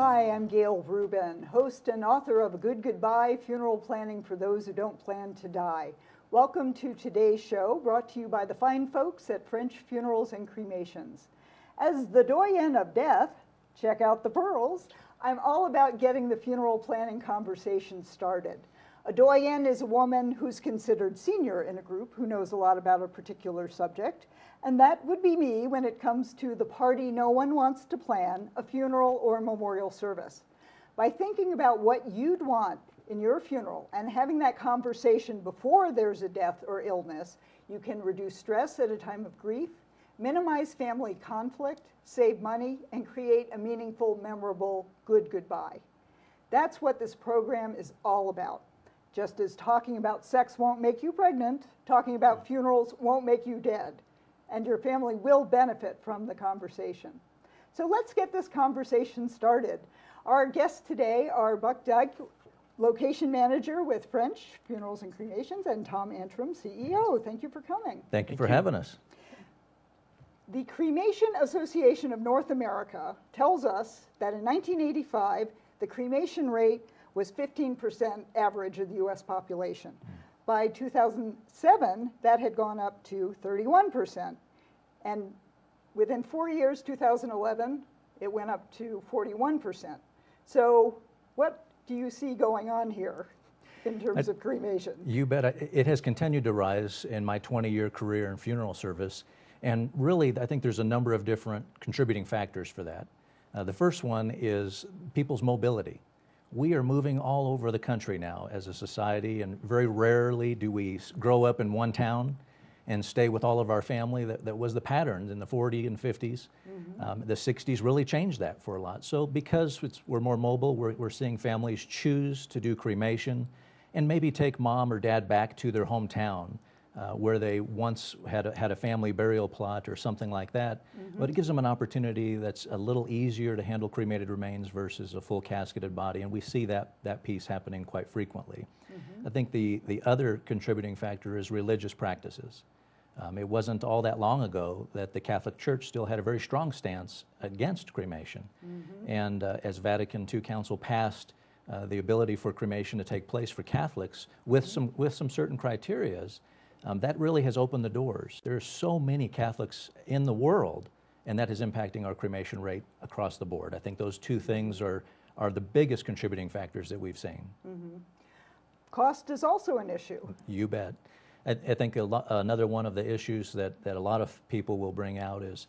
Hi, I'm Gail Rubin, host and author of A Good Goodbye, Funeral Planning for Those Who Don't Plan to Die. Welcome to today's show, brought to you by the fine folks at French Funerals and Cremations. As the doyen of death, check out the pearls, I'm all about getting the funeral planning conversation started. A doyen is a woman who's considered senior in a group who knows a lot about a particular subject, and that would be me when it comes to the party no one wants to plan, a funeral or memorial service. By thinking about what you'd want in your funeral and having that conversation before there's a death or illness, you can reduce stress at a time of grief, minimize family conflict, save money, and create a meaningful, memorable, good goodbye. That's what this program is all about. Just as talking about sex won't make you pregnant, talking about funerals won't make you dead, and your family will benefit from the conversation. So let's get this conversation started. Our guests today are Buck Dyke, Location Manager with French Funerals and Cremations, and Tom Antrim, CEO. Thank you for coming. Thank you for having us. The Cremation Association of North America tells us that in 1985, the cremation rate was 15% average of the US population. By 2007, that had gone up to 31%. And within 4 years, 2011, it went up to 41%. So what do you see going on here in terms of cremation? You bet. It has continued to rise in my 20-year career in funeral service. And really, I think there's a number of different contributing factors for that. The first one is people's mobility. We are moving all over the country now as a society, and very rarely do we grow up in one town and stay with all of our family. That was the pattern in the 40s and 50s. The 60s really changed that for a lot. So because we're more mobile, we're seeing families choose to do cremation and maybe take mom or dad back to their hometown where they once had a family burial plot or something like that. But it gives them an opportunity that's a little easier to handle cremated remains versus a full casketed body, and we see that piece happening quite frequently. I think the other contributing factor is religious practices. It wasn't all that long ago that the Catholic Church still had a very strong stance against cremation. And as Vatican II Council passed the ability for cremation to take place for Catholics with some certain criterias, that really has opened the doors. There are so many Catholics in the world, and that is impacting our cremation rate across the board. I think those two things are the biggest contributing factors that we've seen. Cost is also an issue. You bet. I think another one of the issues that a lot of people will bring out is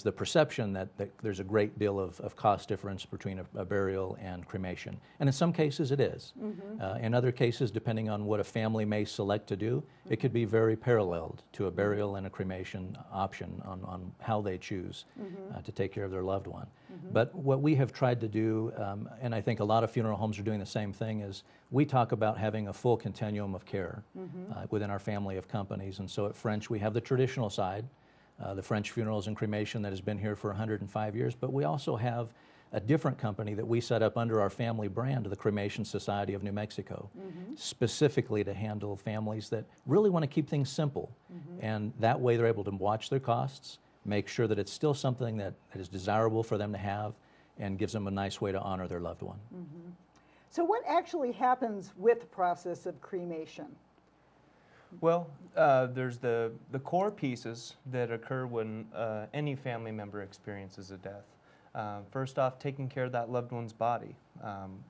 the perception that there's a great deal of cost difference between a burial and cremation. And in some cases it is. In other cases, depending on what a family may select to do, it could be very paralleled to a burial and a cremation option on how they choose to take care of their loved one. But what we have tried to do, and I think a lot of funeral homes are doing the same thing, is we talk about having a full continuum of care within our family of companies. And so at French, we have the traditional side, the French Funerals and Cremation that has been here for 105 years, but we also have a different company that we set up under our family brand, the Cremation Society of New Mexico, specifically to handle families that really want to keep things simple. And that way they're able to watch their costs, make sure that it's still something that is desirable for them to have, and gives them a nice way to honor their loved one. So what actually happens with the process of cremation? Well, there's the core pieces that occur when any family member experiences a death. First off, taking care of that loved one's body.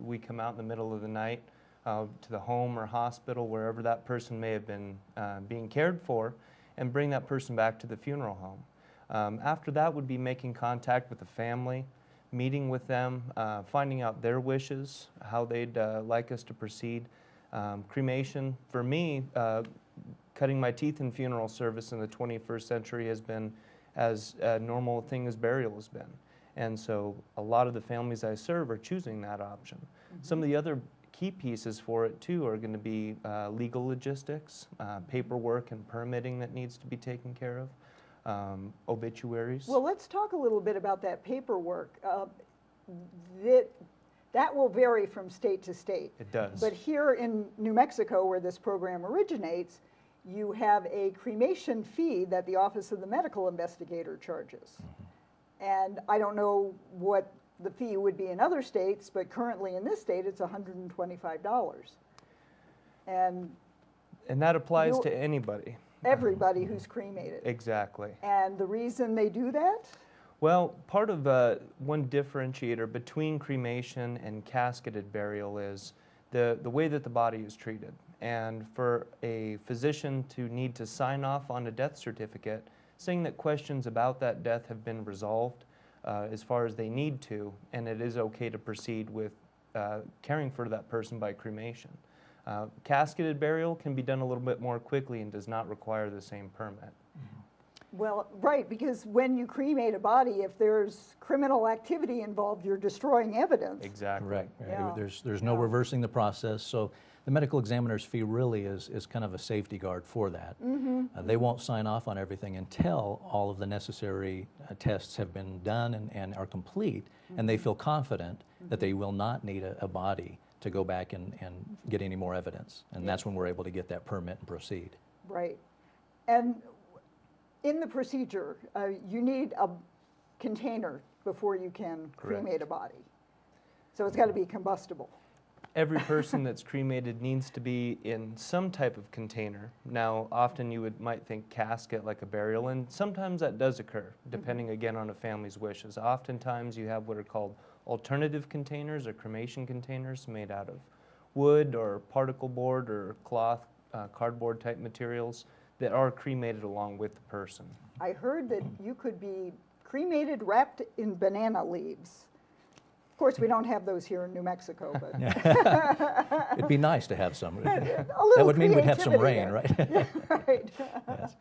We come out in the middle of the night to the home or hospital, wherever that person may have been being cared for, and bring that person back to the funeral home. After that would be making contact with the family, meeting with them, finding out their wishes, how they'd like us to proceed. Cremation, for me, cutting my teeth in funeral service in the 21st century has been as normal a thing as burial has been. And so a lot of the families I serve are choosing that option. Some of the other key pieces for it too are going to be legal logistics, paperwork and permitting that needs to be taken care of, obituaries. Well, let's talk a little bit about that paperwork. That will vary from state to state. It does. But here in New Mexico, where this program originates, you have a cremation fee that the Office of the Medical Investigator charges. And I don't know what the fee would be in other states, but currently in this state, it's $125. And that applies You- to anybody. everybody who's cremated. Exactly. And the reason they do that? Well, part of one differentiator between cremation and casketed burial is the way that the body is treated. And for a physician to need to sign off on a death certificate saying that questions about that death have been resolved as far as they need to, and it is okay to proceed with caring for that person by cremation. Casketed burial can be done a little bit more quickly and does not require the same permit. Well, right, because when you cremate a body, if there's criminal activity involved, you're destroying evidence. Exactly. Correct. Yeah. There's no Yeah. reversing the process, so the medical examiner's fee really is kind of a safety guard for that. They won't sign off on everything until all of the necessary tests have been done and are complete, and they feel confident that they will not need a body to go back and get any more evidence. And that's when we're able to get that permit and proceed. Right. And in the procedure, you need a container before you can cremate a body. So it's got to be combustible. Every person that's cremated needs to be in some type of container. Now, often you might think casket like a burial, and sometimes that does occur, depending again on a family's wishes. Oftentimes you have what are called alternative containers or cremation containers made out of wood or particle board or cloth, cardboard type materials that are cremated along with the person. I heard that you could be cremated wrapped in banana leaves. Of course, we don't have those here in New Mexico, but It'd be nice to have some. a That little would mean we'd have some creativity rain, there. right? Right. Yes.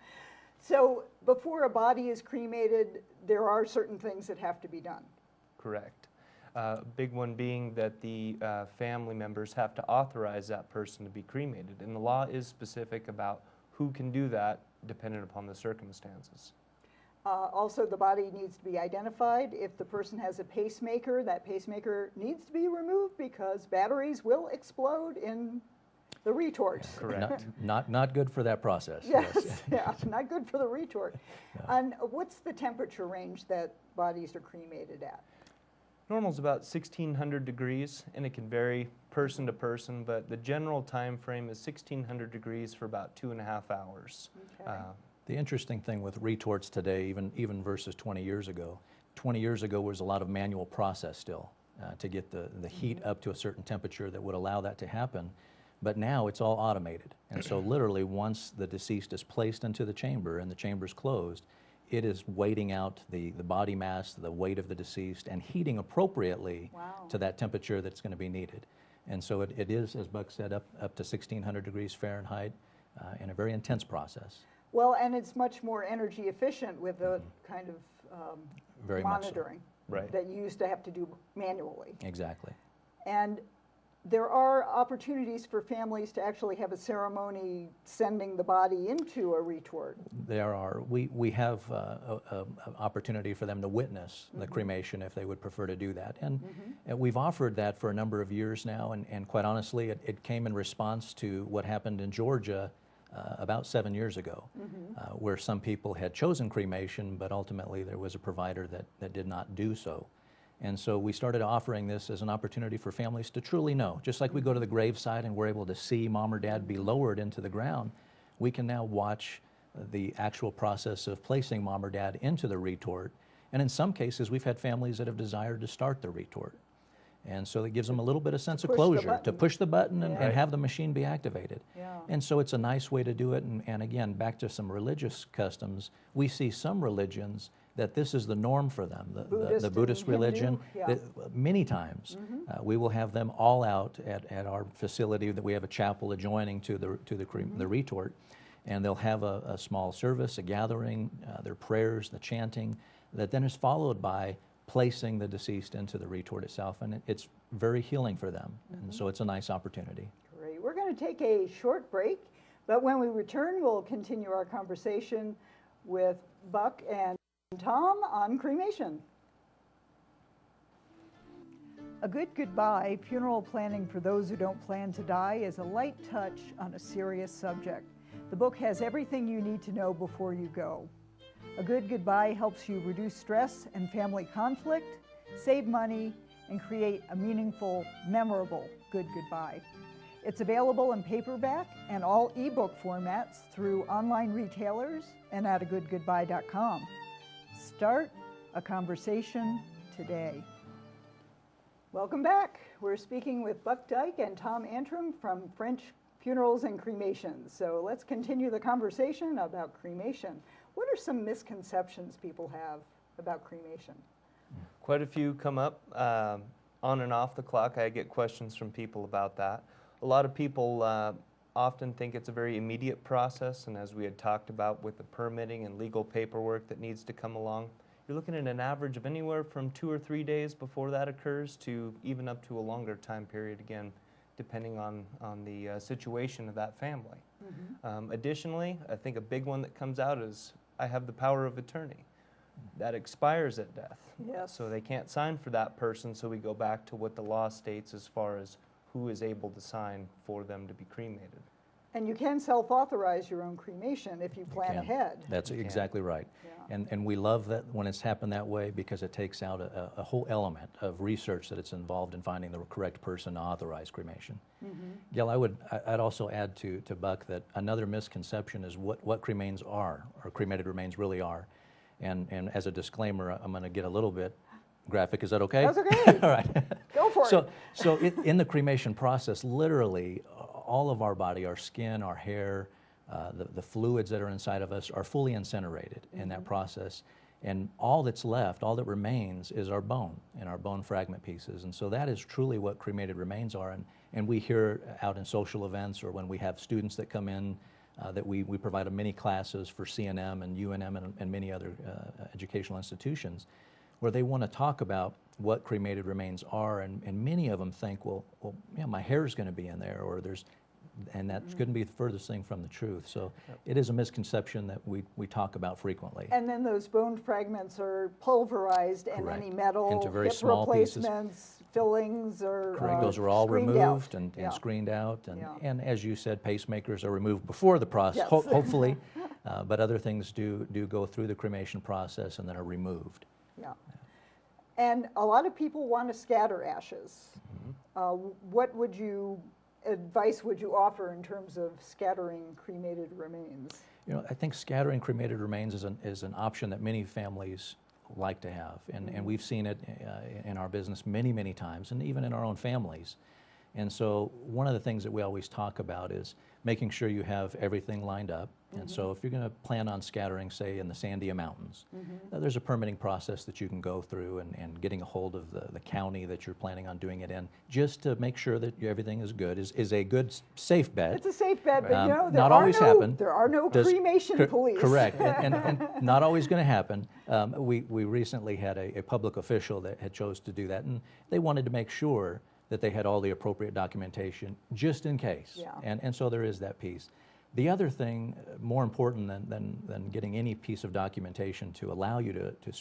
So before a body is cremated, there are certain things that have to be done. Correct. A big one being that the family members have to authorize that person to be cremated. And the law is specific about who can do that dependent upon the circumstances. Also, the body needs to be identified. If the person has a pacemaker, that pacemaker needs to be removed because batteries will explode in the retort. Correct. Not good for that process. Yes, yeah, not good for the retort. No. And what's the temperature range that bodies are cremated at? Normal's about 1600 degrees, and it can vary person to person, but the general time frame is 1600 degrees for about 2.5 hours. Okay. The interesting thing with retorts today, even versus 20 years ago, 20 years ago was a lot of manual process still to get the heat up to a certain temperature that would allow that to happen. But now it's all automated. And so literally once the deceased is placed into the chamber and the chamber's closed, it is weighting out the body mass, the weight of the deceased, and heating appropriately Wow. to that temperature that's going to be needed. And so it is, as Buck said, up to 1600 degrees Fahrenheit in a very intense process. Well, and it's much more energy efficient with the kind of Very much so. monitoring Right. that you used to have to do manually. Exactly. And there are opportunities for families to actually have a ceremony sending the body into a retort. There are. We have an opportunity for them to witness the cremation if they would prefer to do that. And we've offered that for a number of years now, and quite honestly, it came in response to what happened in Georgia about 7 years ago, where some people had chosen cremation, but ultimately there was a provider that did not do so. And so we started offering this as an opportunity for families to truly know. Just like we go to the graveside and we're able to see mom or dad be lowered into the ground, we can now watch the actual process of placing mom or dad into the retort. And in some cases, we've had families that have desired to start the retort. And so it gives them a little bit of sense of push the closure, to button. push the button Yeah. and have the machine be activated. Yeah. And so it's a nice way to do it. And again, back to some religious customs, we see some religions that this is the norm for them. Buddhist The Buddhist and Hindu, religion, yeah. many times we will have them all out at our facility that we have a chapel adjoining to the retort, and they'll have a small service, a gathering, their prayers, the chanting, that then is followed by placing the deceased into the retort itself, and it's very healing for them. And so it's a nice opportunity. Great. We're going to take a short break, but when we return, we'll continue our conversation with Buck and Tom on cremation. A Good Goodbye, Funeral Planning for Those Who Don't Plan to Die, is a light touch on a serious subject. The book has everything you need to know before you go. A Good Goodbye helps you reduce stress and family conflict, save money, and create a meaningful, memorable good goodbye. It's available in paperback and all ebook formats through online retailers and at agoodgoodbye.com. Start a conversation today. Welcome back. We're speaking with Buck Dyke and Tom Antrim from French Funerals and Cremations. So let's continue the conversation about cremation. What are some misconceptions people have about cremation? Quite a few come up on and off the clock. I get questions from people about that. A lot of people often think it's a very immediate process, and as we had talked about with the permitting and legal paperwork that needs to come along, you're looking at an average of anywhere from 2 or 3 days before that occurs to even up to a longer time period, again, depending on the situation of that family. Additionally, I think a big one that comes out is I have the power of attorney. That expires at death. Yes. So they can't sign for that person, so we go back to what the law states as far as who is able to sign for them to be cremated. And you can self-authorize your own cremation if you plan ahead. That's exactly right. Yeah. And we love that when it's happened that way, because it takes out a whole element of research that it's involved in finding the correct person to authorize cremation. Gail, I'd also add to Buck that another misconception is what cremains are, or cremated remains really are. And as a disclaimer, I'm going to get a little bit graphic. Is that okay? That's okay. All right. Go for it. So in the cremation process, literally all of our body, our skin, our hair, the fluids that are inside of us are fully incinerated in that process. And all that's left, all that remains is our bone and our bone fragment pieces. And so that is truly what cremated remains are. And we hear out in social events, or when we have students that come in, that we provide many classes for CNM and UNM and many other educational institutions, where they want to talk about what cremated remains are, and many of them think, well, yeah, my hair's going to be in there, or and that's going to be the furthest thing from the truth. So it is a misconception that we talk about frequently. And then those bone fragments are pulverized, and Correct. any metal, Into very hip small pieces. replacements, fillings are Correct. Those are all screened removed out. and Yeah. screened out. And, Yeah. and as you said, pacemakers are removed before the process, Yes. hopefully. But other things do go through the cremation process and then are removed. Yeah. And a lot of people want to scatter ashes. What advice would you offer in terms of scattering cremated remains? You know, I think scattering cremated remains is an option that many families like to have, and we've seen it in our business many times, and even in our own families. And so one of the things that we always talk about is making sure you have everything lined up. And so if you're going to plan on scattering, say, in the Sandia Mountains, there's a permitting process that you can go through, and getting a hold of the county that you're planning on doing it in, just to make sure that everything is good, is a good, safe bet. It's a safe bet, but you know, not always happen. There are no cremation police. Correct, and not always going to happen. We recently had a public official that had chose to do that, and they wanted to make sure that they had all the appropriate documentation just in case. Yeah. And so there is that piece. The other thing, more important than getting any piece of documentation to allow you to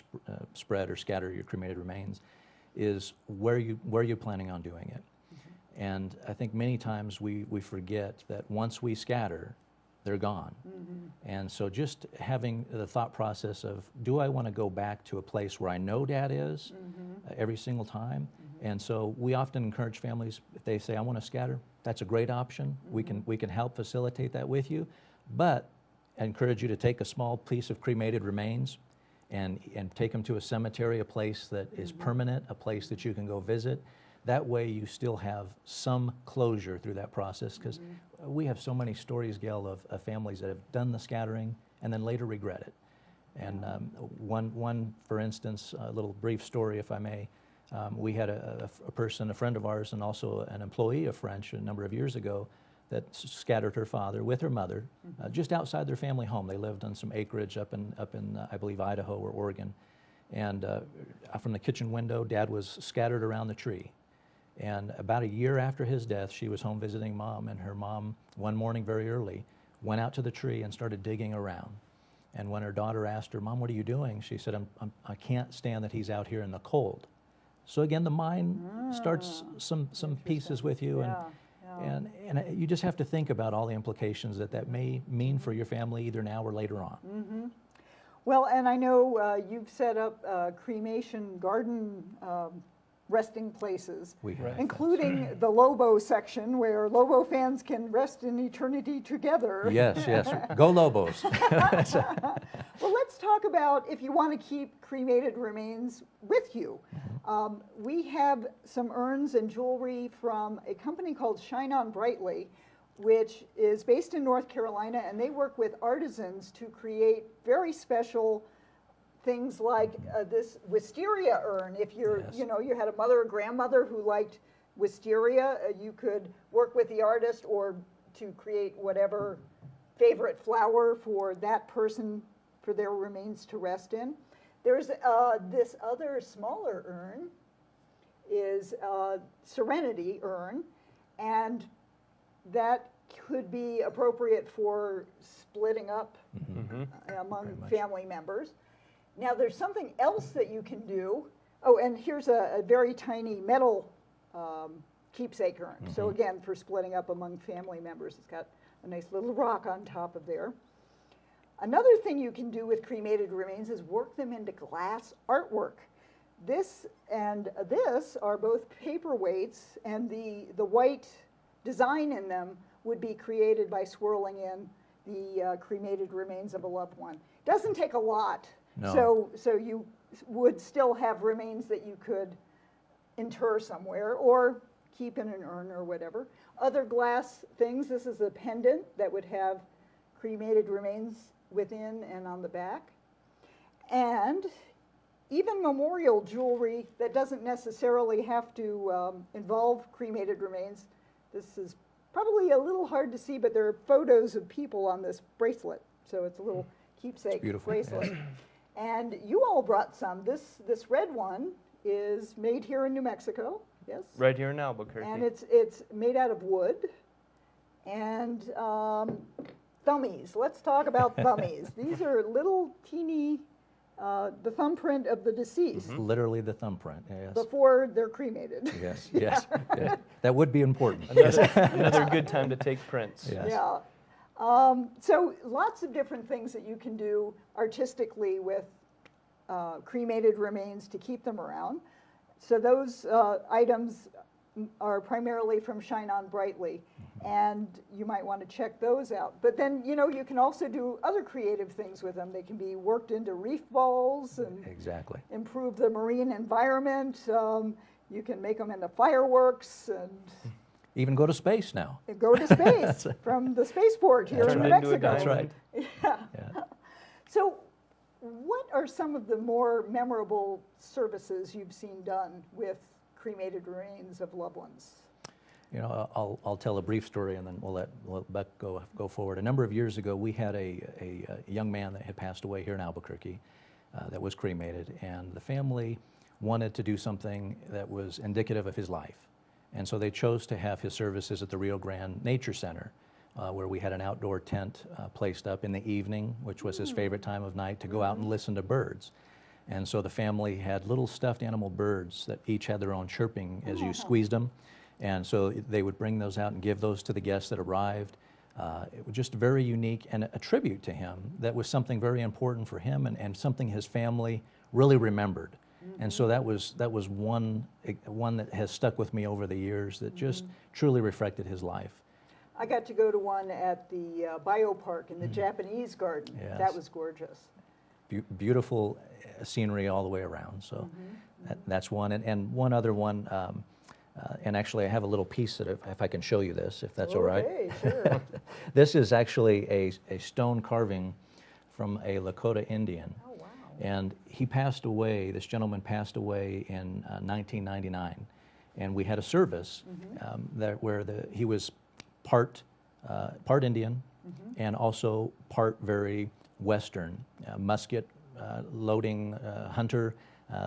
spread or scatter your cremated remains, is where you're planning on doing it. And I think many times we forget that once we scatter, they're gone. And so just having the thought process of, do I want to go back to a place where I know Dad is every single time? And so we often encourage families, if they say, I want to scatter, that's a great option. We can help facilitate that with you, but I encourage you to take a small piece of cremated remains and take them to a cemetery, a place that is permanent, a place that you can go visit. That way you still have some closure through that process, because we have so many stories, Gail, of families that have done the scattering and then later regret it. And one, for instance, a little brief story, if I may. We had a friend of ours, and also an employee of French a number of years ago, that scattered her father with her mother just outside their family home. They lived on some acreage up in I believe, Idaho or Oregon. And from the kitchen window, Dad was scattered around the tree. And about a year after his death, she was home visiting Mom, and her mom, one morning very early, went out to the tree and started digging around. And when her daughter asked her, Mom, what are you doing? She said, I can't stand that he's out here in the cold. So again, the mind starts some pieces with you, and you just have to think about all the implications that may mean for your family, either now or later on. Well, and I know you've set up cremation garden resting places, We have, including the Lobo section where Lobo fans can rest in eternity together. Yes, yes. Go Lobos. Well, let's talk about if you want to keep cremated remains with you. We have some urns and jewelry from a company called Shine On Brightly, which is based in North Carolina, and they work with artisans to create very special things like this wisteria urn. If you're, Yes. you know, you had a mother or grandmother who liked wisteria, you could work with the artist or to create whatever favorite flower for that person for their remains to rest in. There's this other smaller urn is Serenity urn, and that could be appropriate for splitting up among Very much. family members. Now there's something else that you can do. Oh, and here's a very tiny metal keepsake urn. So again, for splitting up among family members, it's got a nice little rock on top of there. Another thing you can do with cremated remains is work them into glass artwork. This and this are both paperweights, and the white design in them would be created by swirling in the cremated remains of a loved one. Doesn't take a lot, No. so you would still have remains that you could inter somewhere or keep in an urn or whatever. Other glass things, this is a pendant that would have cremated remains within and on the back. And even memorial jewelry that doesn't necessarily have to involve cremated remains. This is probably a little hard to see, but there are photos of people on this bracelet. So it's a little keepsake beautiful, bracelet. yes. And you all brought some. This red one is made here in New Mexico, yes? Right here in Albuquerque. And it's made out of wood. And thummies. Let's talk about thummies. These are little teeny, the thumbprint of the deceased Literally the thumbprint, yes. before they're cremated. Yes, yes. Yeah. That would be important. Another good time to take prints. Yes. Yeah. So lots of different things that you can do artistically with cremated remains to keep them around. So those items are primarily from Shine On Brightly, and you might want to check those out. But then, you know, you can also do other creative things with them. They can be worked into reef balls and Exactly. improve the marine environment. You can make them into fireworks and Even go to space now. go to space from the spaceport here in Turned New into a Mexico. That's right. Yeah. Yeah. So what are some of the more memorable services you've seen done with cremated remains of loved ones? You know, I'll tell a brief story and then we'll let Beck go forward. A number of years ago, we had a young man that had passed away here in Albuquerque that was cremated, and the family wanted to do something that was indicative of his life. And so they chose to have his services at the Rio Grande Nature Center, where we had an outdoor tent placed up in the evening, which was his favorite time of night, to go out and listen to birds. And so the family had little stuffed animal birds that each had their own chirping as you squeezed them. And so they would bring those out and give those to the guests that arrived. It was just very unique and a tribute to him that was something very important for him and something his family really remembered. And so that was one that has stuck with me over the years that just truly reflected his life. I got to go to one at the biopark in the Japanese garden. Yes. That was gorgeous. Beautiful scenery all the way around. So that's one. And one other one, and actually I have a little piece that if I can show you this, if that's all right. Okay, sure. This is actually a stone carving from a Lakota Indian. Oh, wow. And he passed away, this gentleman passed away in 1999. And we had a service where he was part Indian and also part very Western, musket loading hunter,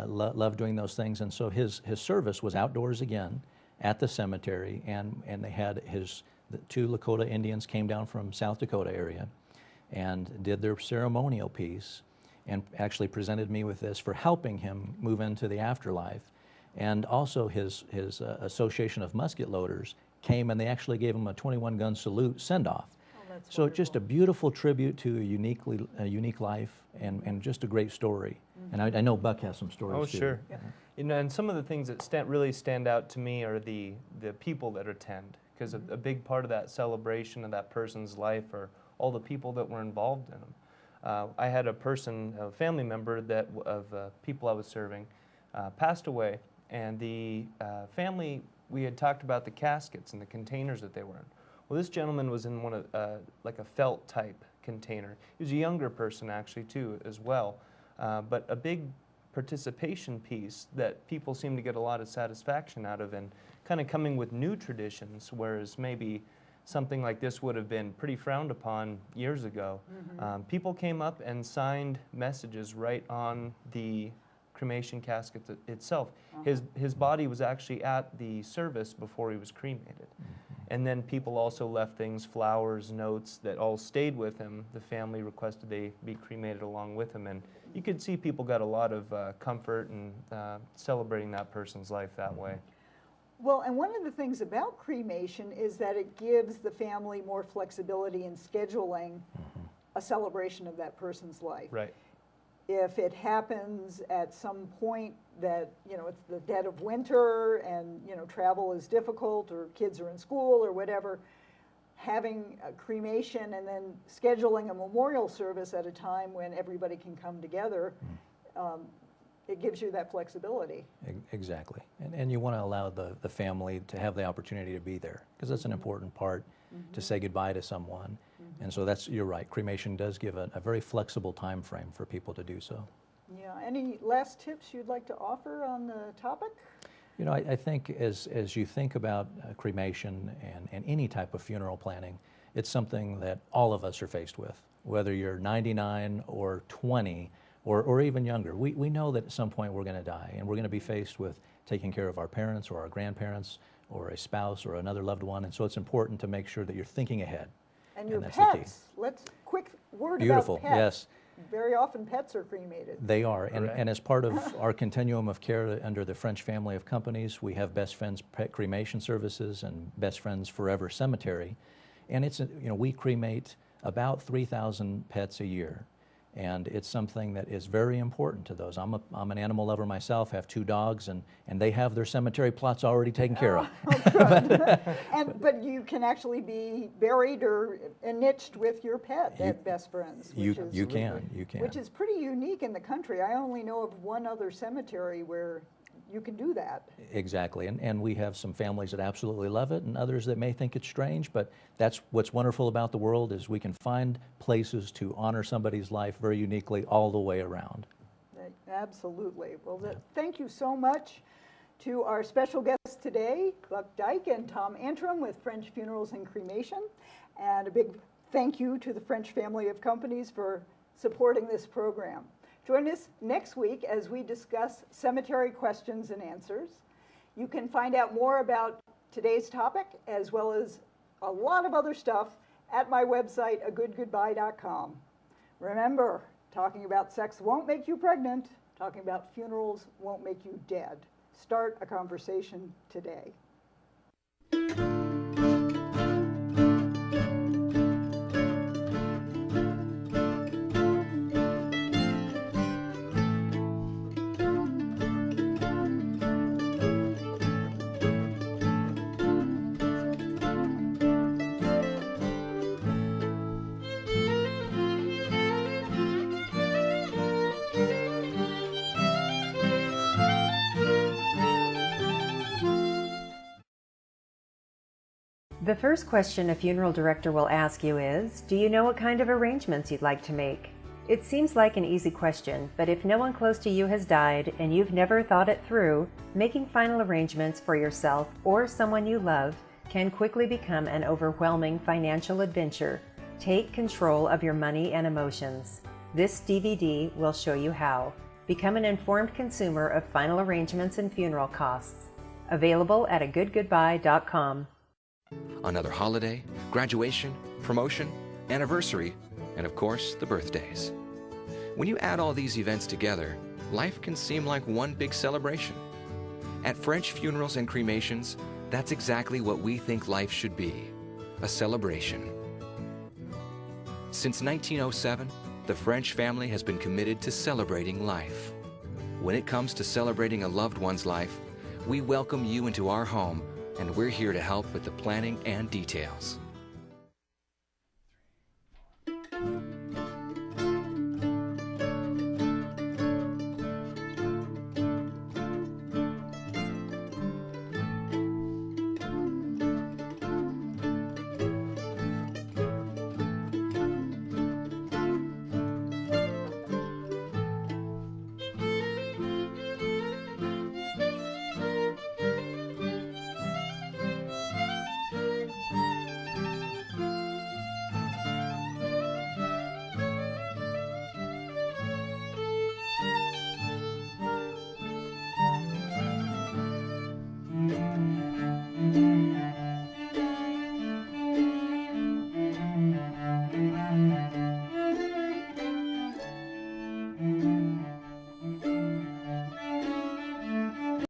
loved doing those things. And so his service was outdoors again at the cemetery, and they had the two Lakota Indians came down from South Dakota area and did their ceremonial piece and actually presented me with this for helping him move into the afterlife. And also his Association of Musket Loaders came and they actually gave him a 21-gun salute send-off. Oh, That's So wonderful. just a beautiful tribute to a unique life and just a great story. And I know Buck has some stories Oh, too. sure. Yeah. You know, and some of the things that really stand out to me are the people that attend, because a big part of that celebration of that person's life are all the people that were involved in them. I had a family member of people I was serving, passed away, and the family, we had talked about the caskets and the containers that they were in. Well, this gentleman was in one of like a felt type container. He was a younger person actually too, as well, but a big participation piece that people seem to get a lot of satisfaction out of, and kind of coming with new traditions, whereas maybe something like this would have been pretty frowned upon years ago. People came up and signed messages right on the cremation casket itself. His body was actually at the service before he was cremated. And then people also left things, flowers, notes that all stayed with him. The family requested they be cremated along with him, and you could see people got a lot of comfort and celebrating that person's life that way. Well, and one of the things about cremation is that it gives the family more flexibility in scheduling a celebration of that person's life. Right. If it happens at some point that, it's the dead of winter and, travel is difficult, or kids are in school or whatever, having a cremation and then scheduling a memorial service at a time when everybody can come together, it gives you that flexibility. Exactly. And you want to allow the family to have the opportunity to be there, because that's an important part to say goodbye to someone. And so you're right, cremation does give a very flexible time frame for people to do so. Yeah. Any last tips you'd like to offer on the topic? I think as you think about cremation and any type of funeral planning, it's something that all of us are faced with, whether you're 99 or 20 or even younger. We know that at some point we're going to die, and we're going to be faced with taking care of our parents or our grandparents or a spouse or another loved one, and so it's important to make sure that you're thinking ahead. And your that's the key. pets. Quick word Beautiful, about pets. yes. Very often pets are cremated. They are, and Correct. as part of our continuum of care under the French family of companies, we have Best Friends Pet Cremation Services and Best Friends Forever Cemetery, and we cremate about 3,000 pets a year, and it's something that is very important to those. I'm an animal lover myself, have 2 dogs, and they have their cemetery plots already taken care of. But you can actually be buried or niched with your pet at Best Friends. You can. Which is pretty unique in the country. I only know of one other cemetery where you can do that. Exactly, and we have some families that absolutely love it, and others that may think it's strange, but that's what's wonderful about the world, is we can find places to honor somebody's life very uniquely all the way around. Absolutely. Well, thank you so much to our special guests today, Buck Dyke and Tom Antrim with French Funerals and Cremation, and a big thank you to the French family of companies for supporting this program. Join us next week as we discuss cemetery questions and answers. You can find out more about today's topic, as well as a lot of other stuff, at my website, agoodgoodbye.com. Remember, talking about sex won't make you pregnant. Talking about funerals won't make you dead. Start a conversation today. The first question a funeral director will ask you is, do you know what kind of arrangements you'd like to make? It seems like an easy question, but if no one close to you has died and you've never thought it through, making final arrangements for yourself or someone you love can quickly become an overwhelming financial adventure. Take control of your money and emotions. This DVD will show you how. Become an informed consumer of final arrangements and funeral costs. Available at agoodgoodbye.com. Another holiday, graduation, promotion, anniversary, and of course, the birthdays. When you add all these events together, life can seem like one big celebration. At French Funerals and Cremations, that's exactly what we think life should be, a celebration. Since 1907, the French family has been committed to celebrating life. When it comes to celebrating a loved one's life, we welcome you into our home, and we're here to help with the planning and details.